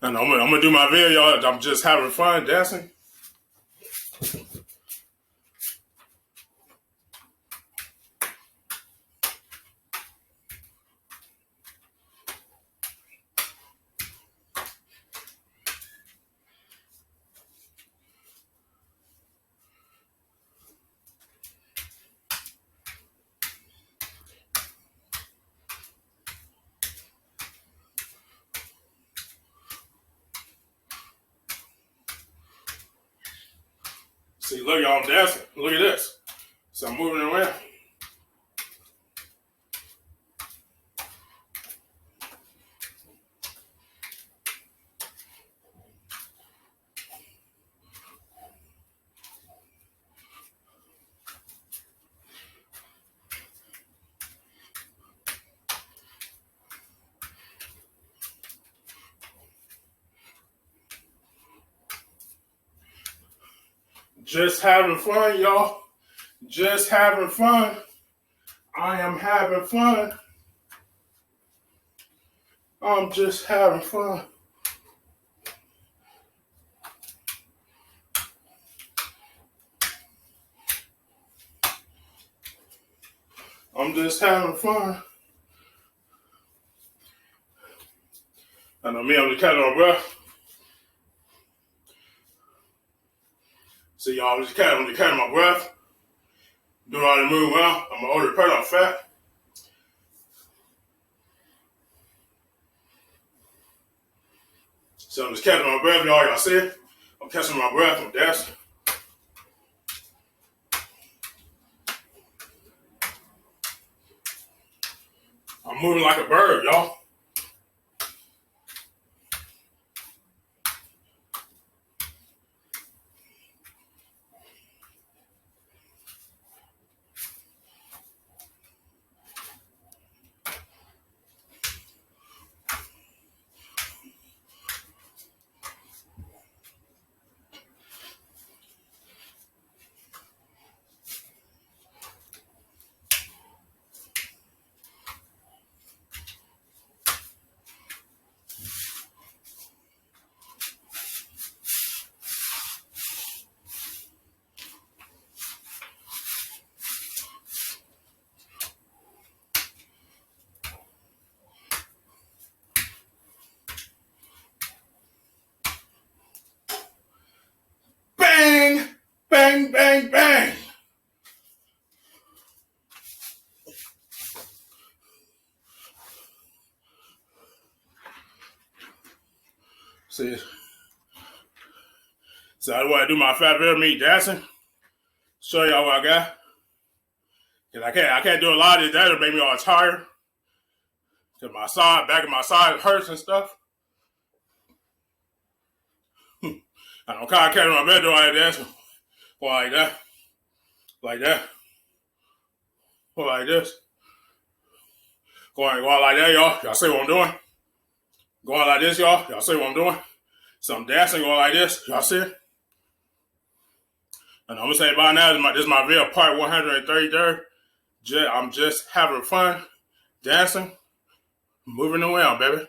And I'm gonna do my video, y'all. I'm just having fun dancing. See, look, y'all, I'm dancing. Look at this. So I'm moving around. Just having fun, y'all. Just having fun. I am having fun. I'm just having fun. I'm just having fun. I know me, I'm just catching my breath. See, y'all, I'm just catching my breath. Doing all the move around. I'm an older person, I'm fat. So I'm just catching my breath, y'all see it? I'm catching my breath, I'm dancing. I'm moving like a bird, y'all. Bang, bang, bang, bang. See, so that's what I do my fat bear meat dancing. Show y'all what I got. Cause I can't do a lot of this. That'll make me all tired. Cause my side, back of my side hurts and stuff. I'm kind of carrying my bed doing like this, or like that, like that, or like this. Going like that, y'all. Y'all see what I'm doing? Going like this, y'all. Y'all see what I'm doing? So I'm dancing, going like this. Y'all see it? And I'm gonna say by now, this is my video, part 133rd. I'm just having fun, dancing, moving around, baby.